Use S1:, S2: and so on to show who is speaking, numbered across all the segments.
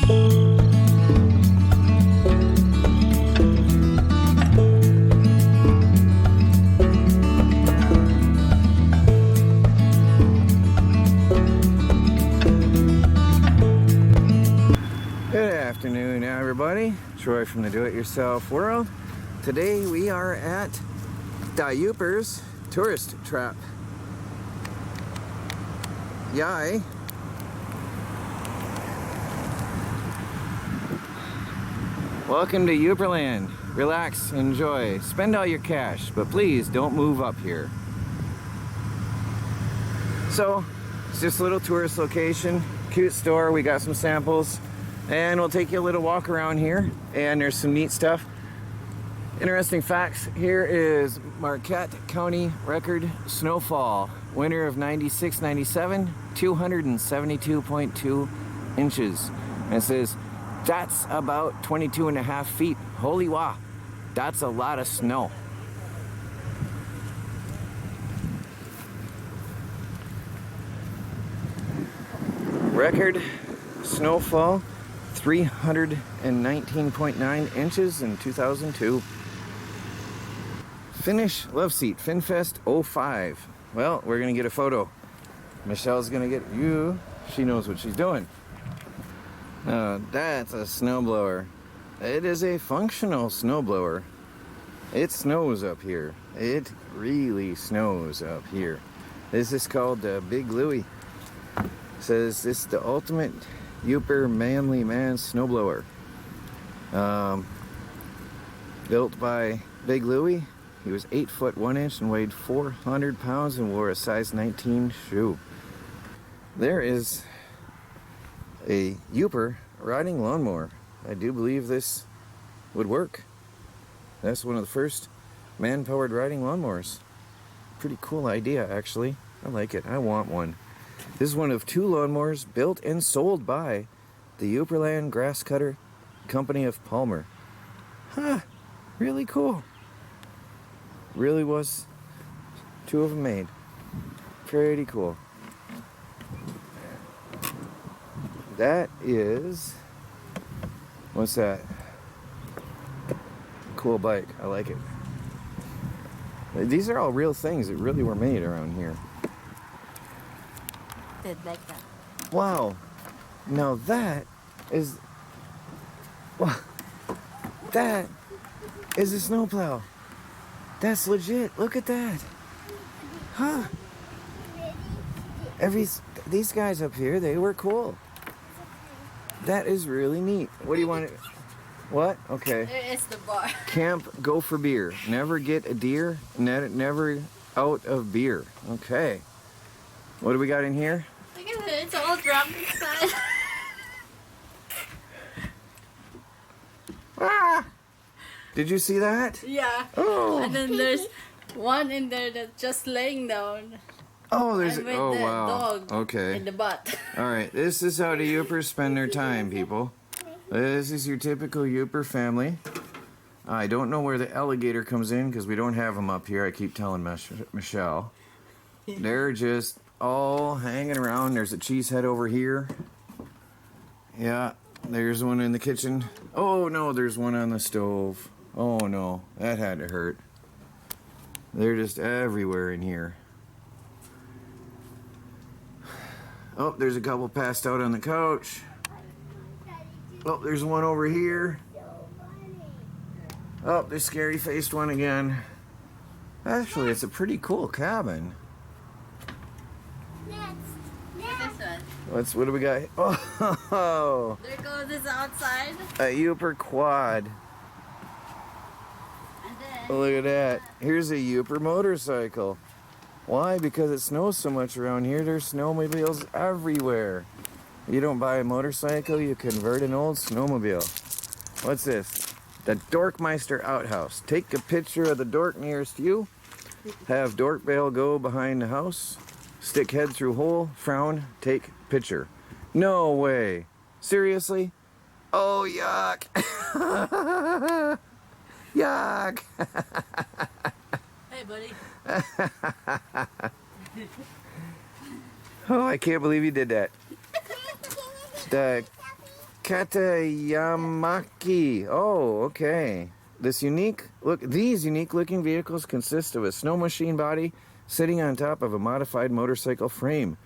S1: Good afternoon, everybody. Troy from the Do-It-Yourself World. Today we are at the Yooper's Tourist Trap. Yay! Welcome to Yooperland. Relax, enjoy, spend all your cash, but please don't move up here. So, it's just a little tourist location, cute store. We got some samples. And we'll take you a little walk around here, and there's some neat stuff. Interesting facts. Here is Marquette County record snowfall. Winter of 96-97, 272.2 inches. And it says, that's about 22.5 feet. Holy wow, that's a lot of snow. Record snowfall. 319.9 inches in 2002. Finnish Love Seat, FinFest 05. Well, we're gonna get a photo. Michelle's gonna get you. She knows what she's doing. That's a snowblower. It is a functional snowblower. It snows up here. It really snows up here. This is called the Big Louie. Says this is the ultimate Yooper manly man snowblower. Built by Big Louie. He was 8 foot 1 inch and weighed 400 pounds and wore a size 19 shoe. There is a Yooper riding lawnmower. I do believe this would work. That's one of the first man-powered riding lawnmowers. Pretty cool idea, actually. I like it. I want one. This is one of 2 lawnmowers built and sold by the Yooperland Grass Cutter Company of Palmer. Huh, really cool. Really was 2 of them made. Pretty cool. That is, what's that? Cool bike, I like it. These are all real things that really were made around here.
S2: Like that.
S1: Wow. Now that is... Wow. That is a snowplow. That's legit. Look at that. Huh. These guys up here, they were cool. That is really neat. What do you want to... What? Okay.
S2: There is the bar.
S1: Camp, go for beer. Never get a deer, never out of beer. Okay. What do we got in here?
S2: Look at it, it's all dropped inside.
S1: Ah! Did you see that?
S2: Yeah.
S1: Oh.
S2: And then there's one in there that's just laying down.
S1: Oh, there's
S2: And with
S1: oh
S2: the
S1: wow.
S2: dog
S1: Okay.
S2: in the butt.
S1: All right. This is how the Yoopers spend their time, people. This is your typical Yooper family. I don't know where the alligator comes in because we don't have them up here. I keep telling Michelle. They're just all hanging around. There's a cheese head over here. Yeah, there's one in the kitchen. Oh no, there's one on the stove. Oh no, that had to hurt. They're just everywhere in here. Oh, there's a couple passed out on the couch. Oh, there's one over here. Oh, the scary faced one again. Actually, it's a pretty cool cabin. What do we got? Oh,
S2: There goes this outside.
S1: a Yooper quad.
S2: And then
S1: Look at that. Here's a Yooper motorcycle. Why? Because it snows so much around here. There's snowmobiles everywhere. You don't buy a motorcycle, you convert an old snowmobile. What's this? The Dorkmeister outhouse. Take a picture of the dork nearest you. Have Dork Bale go behind the house. Stick head through hole, frown, take picture. No way. Seriously? Oh, yuck. Yuck.
S2: hey buddy.
S1: Oh, I can't believe you did that. The Katayamaki. Oh, okay. These unique looking vehicles consist of a snow machine body sitting on top of a modified motorcycle frame.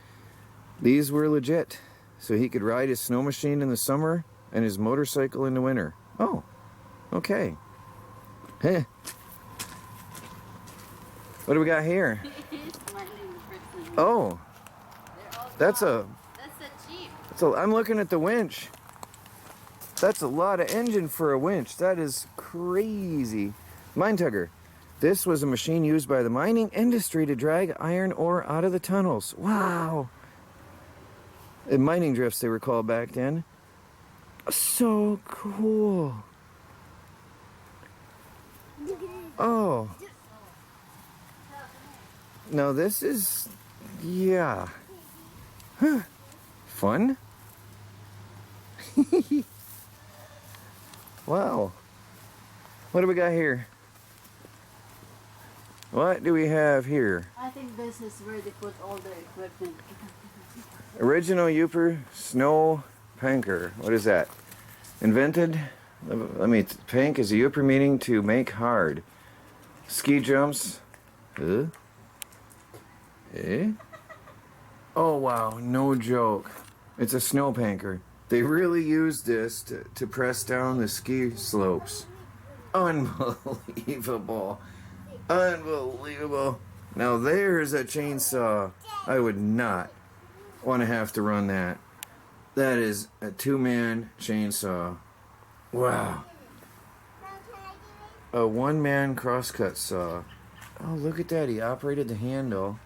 S1: These were legit, so he could ride his snow machine in the summer and his motorcycle in the winter. Oh, okay. Heh. What do we got here? Oh, that's a
S2: Jeep.
S1: I'm looking at the winch. That's a lot of engine for a winch. That is crazy. Mine tugger. This was a machine used by the mining industry to drag iron ore out of the tunnels. Wow. In mining drifts, they were called back then. So cool. Oh. Now this is, yeah. Huh. Fun? Wow. What do we got here? What do we have here?
S2: I think this is where they put all the equipment.
S1: Original Yooper snow panker. What is that? Invented? Let me. Pank is a Yooper meaning to make hard. Ski jumps. Huh? Eh? Oh wow, no joke. It's a snow panker. They really used this to press down the ski slopes. Unbelievable. Unbelievable. Now there's a chainsaw. I would not want to have to run that. That is a two-man chainsaw. Wow. A one-man crosscut saw. Oh, look at that. He operated the handle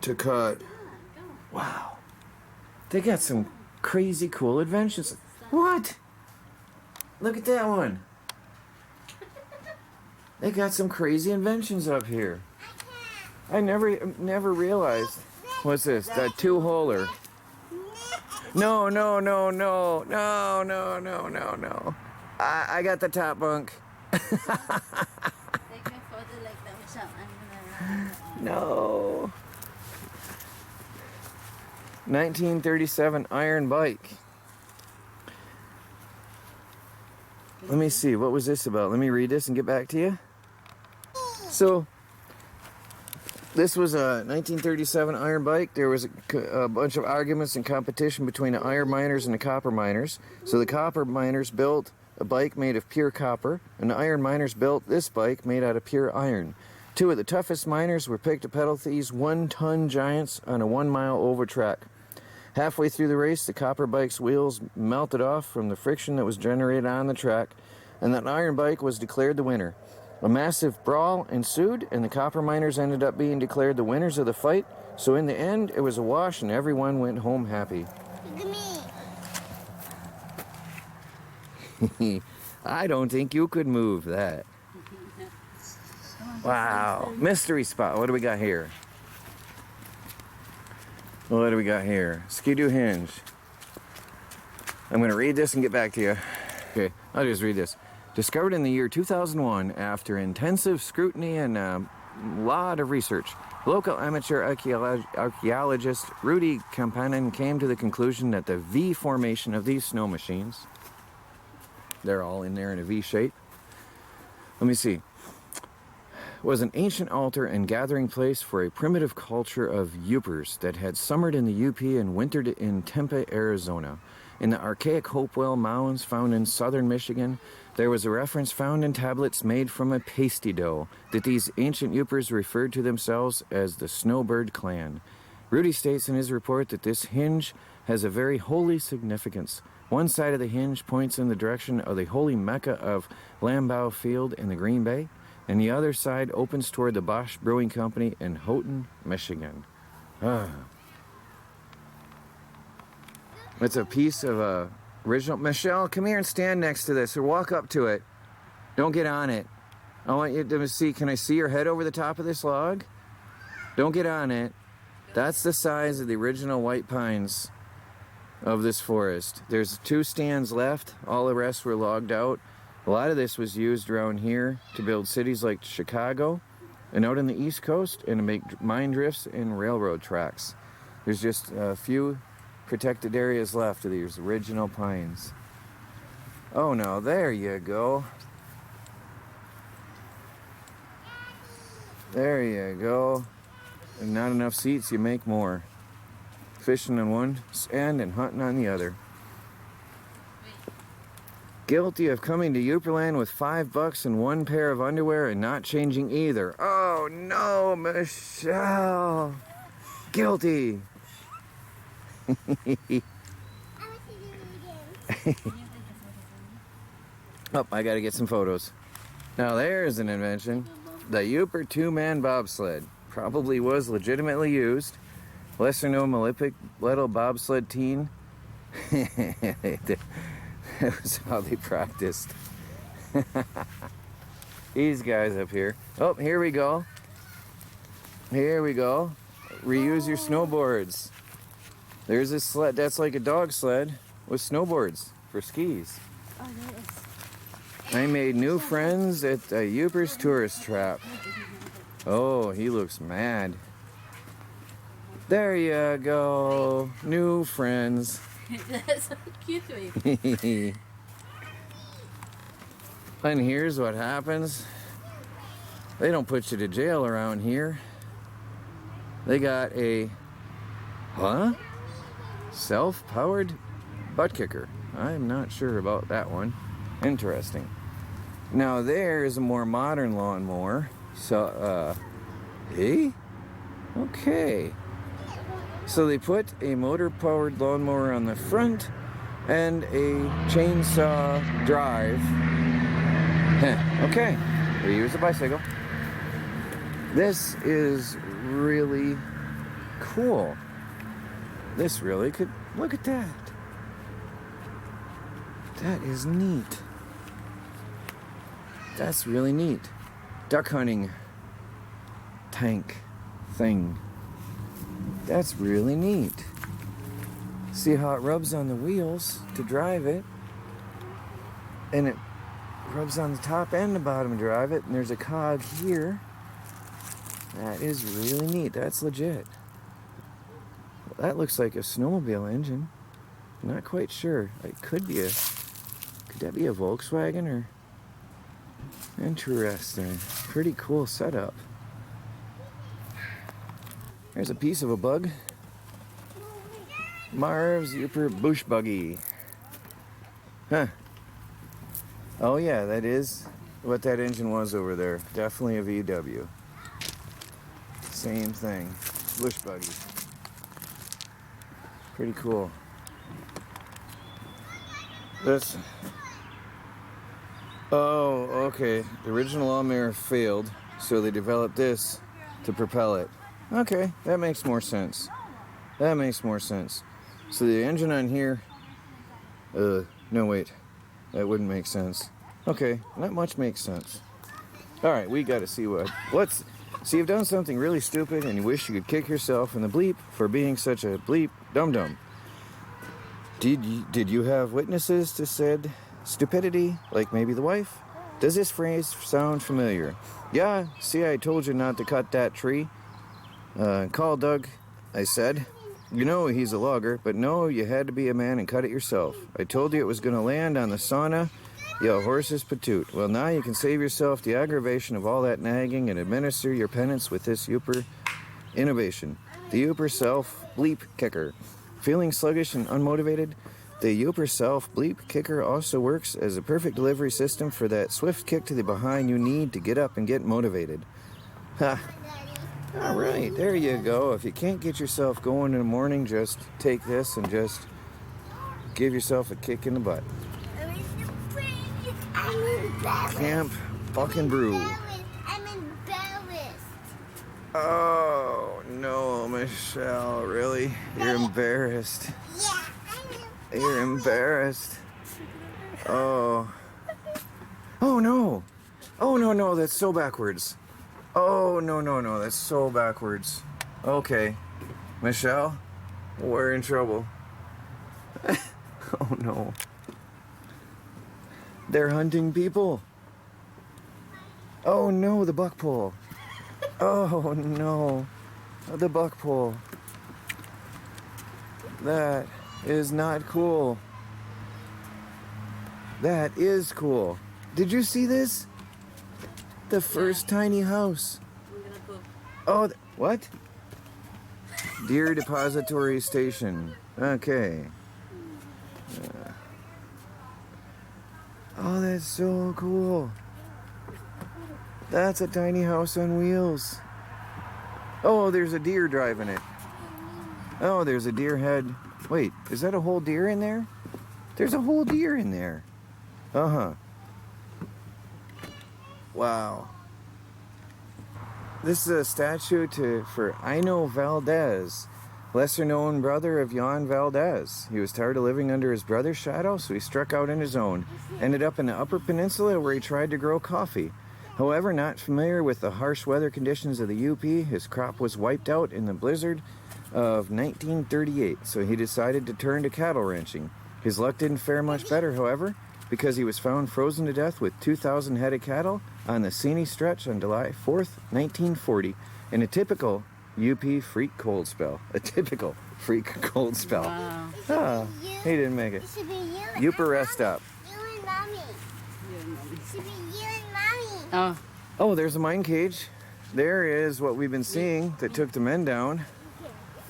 S1: to cut. Wow. They got some crazy cool inventions. What? Look at that one. They got some crazy inventions up here. I never realized. What's this? That two-holer. No. I got the top bunk. No. 1937 iron bike. Let me see, what was this about? Let me read this and get back to you. So, this was a 1937 iron bike. There was a bunch of arguments and competition between the iron miners and the copper miners. So the copper miners built a bike made of pure copper, and the iron miners built this bike made out of pure iron. Two of the toughest miners were picked to pedal these 1-ton giants on a 1-mile over track. Halfway through the race, the copper bike's wheels melted off from the friction that was generated on the track, and the iron bike was declared the winner. A massive brawl ensued, and the copper miners ended up being declared the winners of the fight, so in the end, it was a wash and everyone went home happy.
S3: Look at me.
S1: I don't think you could move that. Wow. Mystery spot. What do we got here? What do we got here? Skidoo hinge. I'm going to read this and get back to you. Okay, I'll just read this. Discovered in the year 2001 after intensive scrutiny and a lot of research, local amateur archaeologist Rudy Kampanen came to the conclusion that the V formation of these snow machines, they're all in there in a V shape. Let me see. Was an ancient altar and gathering place for a primitive culture of Yoopers that had summered in the UP and wintered in Tempe, Arizona. In the archaic Hopewell Mounds found in southern Michigan, there was a reference found in tablets made from a pasty dough that these ancient Yoopers referred to themselves as the Snowbird Clan. Rudy states in his report that this hinge has a very holy significance. One side of the hinge points in the direction of the holy Mecca of Lambeau Field in the Green Bay, and the other side opens toward the Bosch Brewing Company in Houghton, Michigan. It's a piece of original. Michelle, come here and stand next to this, or walk up to it. Don't get on it. I want you to see. Can I see your head over the top of this log? Don't get on it. That's the size of the original white pines of this forest. There's 2 stands left. All the rest were logged out. A lot of this was used around here to build cities like Chicago and out on the East Coast and to make mine drifts and railroad tracks. There's just a few protected areas left of these original pines. Oh no, there you go. There you go. And not enough seats, you make more. Fishing on one end and hunting on the other. Guilty of coming to Yooperland with $5 and one pair of underwear and not changing either. Oh no, Michelle. Guilty. Oh, I gotta get some photos. Now there's an invention. The Yooper two-man bobsled. Probably was legitimately used. Lesser known little bobsled teen. That was how they practiced. These guys up here. Oh, here we go. Here we go. Reuse your snowboards. There's a sled. That's like a dog sled with snowboards for skis.
S2: Oh, there is.
S1: I made new friends at Yooper's Tourist Trap. Oh, he looks mad. There you go. New friends.
S2: That's so cute. Wait.
S1: And here's what happens. They don't put you to jail around here. They got a, self-powered butt kicker. I'm not sure about that one. Interesting. Now there is a more modern lawnmower. So, hey? Okay. So they put a motor-powered lawnmower on the front and a chainsaw drive. Okay. We use a bicycle. This is really cool. This really could, look at that. That is neat. That's really neat. Duck hunting tank thing. That's really neat. See how it rubs on the wheels to drive it. And it rubs on the top and the bottom to drive it. And there's a cog here. That is really neat. That's legit. That looks like a snowmobile engine. Not quite sure. It could be a... Could that be a Volkswagen or... Interesting. Pretty cool setup. There's a piece of a bug. Marv's Yooper bush buggy. Huh. Oh yeah, that is what that engine was over there. Definitely a VW. Same thing. Bush buggy. Pretty cool. This. Oh, okay. The original lawnmower failed, so they developed this to propel it. Okay, that makes more sense. That makes more sense. So the engine on here, no wait, that wouldn't make sense. Okay, not much makes sense. All right, we got to see see, you've done something really stupid and you wish you could kick yourself in the bleep for being such a bleep dum-dum. Did you have witnesses to said stupidity, like maybe the wife? Does this phrase sound familiar? Yeah, see, I told you not to cut that tree. Call Doug, I said. You know he's a logger, but no, you had to be a man and cut it yourself. I told you it was going to land on the sauna, you horse's patoot. Well, now you can save yourself the aggravation of all that nagging and administer your penance with this Yooper innovation. The Yooper self-bleep kicker. Feeling sluggish and unmotivated? The Yooper self-bleep kicker also works as a perfect delivery system for that swift kick to the behind you need to get up and get motivated. Ha! All right, there you go. If you can't get yourself going in the morning, just take this and just give yourself a kick in the butt. Camp fucking brew.
S3: I'm embarrassed.
S1: Oh no, Michelle, really? You're embarrassed.
S3: Yeah,
S1: You're embarrassed. Oh. Oh no. Oh no, that's so backwards. Oh no, that's so backwards. Okay. Michelle, we're in trouble. Oh no. They're hunting people. Oh no, the buck pole. Oh no, the buck pole. That is not cool. That is cool. Did you see this? The first tiny house.
S2: I'm gonna go.
S1: Oh, what? Deer Depository Station. Okay. Oh, that's so cool. That's a tiny house on wheels. Oh, there's a deer driving it. Oh, there's a deer head. Wait, is that a whole deer in there? There's a whole deer in there. Uh-huh. Wow. This is a statue for Ino Valdez, lesser known brother of Jan Valdez. He was tired of living under his brother's shadow, so he struck out on his own. Ended up in the Upper Peninsula where he tried to grow coffee. However, not familiar with the harsh weather conditions of the UP, his crop was wiped out in the blizzard of 1938, so he decided to turn to cattle ranching. His luck didn't fare much better, however, because he was found frozen to death with 2,000 head of cattle on the Seney Stretch on July 4th, 1940, in a typical UP freak cold spell. A typical freak cold spell.
S2: Wow.
S1: Ah, he didn't make it.
S3: It should be you.
S1: Yooper rest stop.
S3: You and mommy. It should be you and mommy.
S2: Oh,
S1: Oh, there's a mine cage. There is what we've been seeing that took the men down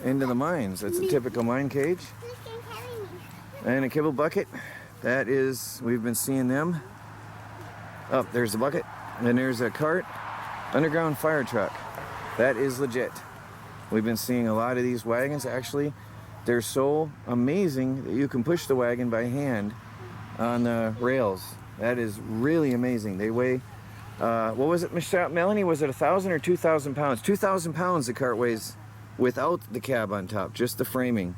S1: into the mines. That's a typical mine cage.
S3: Who's gonna carry me?
S1: And a kibble bucket. That is, we've been seeing them. Oh, there's the bucket. And there's a cart. Underground fire truck. That is legit. We've been seeing a lot of these wagons. Actually, they're so amazing that you can push the wagon by hand on the rails. That is really amazing. They weigh, what was it, Melanie? Was it 1,000 or 2,000 pounds? 2,000 pounds the cart weighs without the cab on top, just the framing.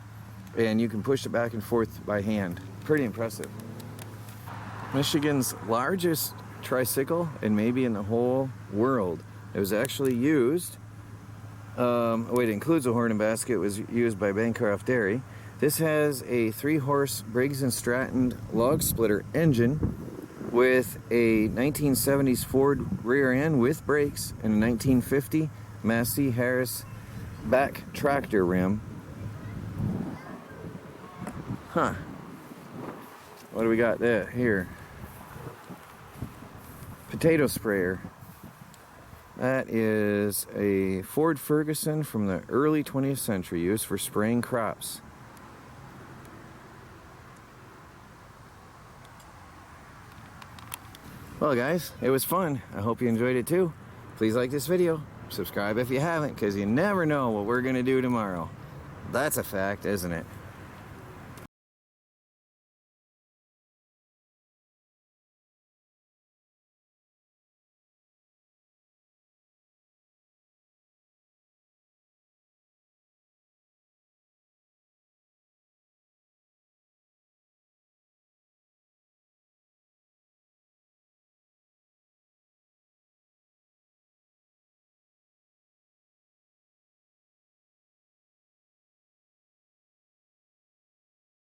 S1: And you can push it back and forth by hand. Pretty impressive. Michigan's largest tricycle, and maybe in the whole world. It was actually used, it includes a horn and basket. It was used by Bancroft Dairy. This has a 3-horse Briggs & Stratton log splitter engine with a 1970s Ford rear end with brakes and a 1950 Massey Harris back tractor rim. Huh. What do we got there here? Potato sprayer. That is a Ford Ferguson from the early 20th century, used for spraying crops. Well guys, it was fun. I hope you enjoyed it too. Please like this video. Subscribe if you haven't, because you never know what we're going to do tomorrow. That's a fact, isn't it?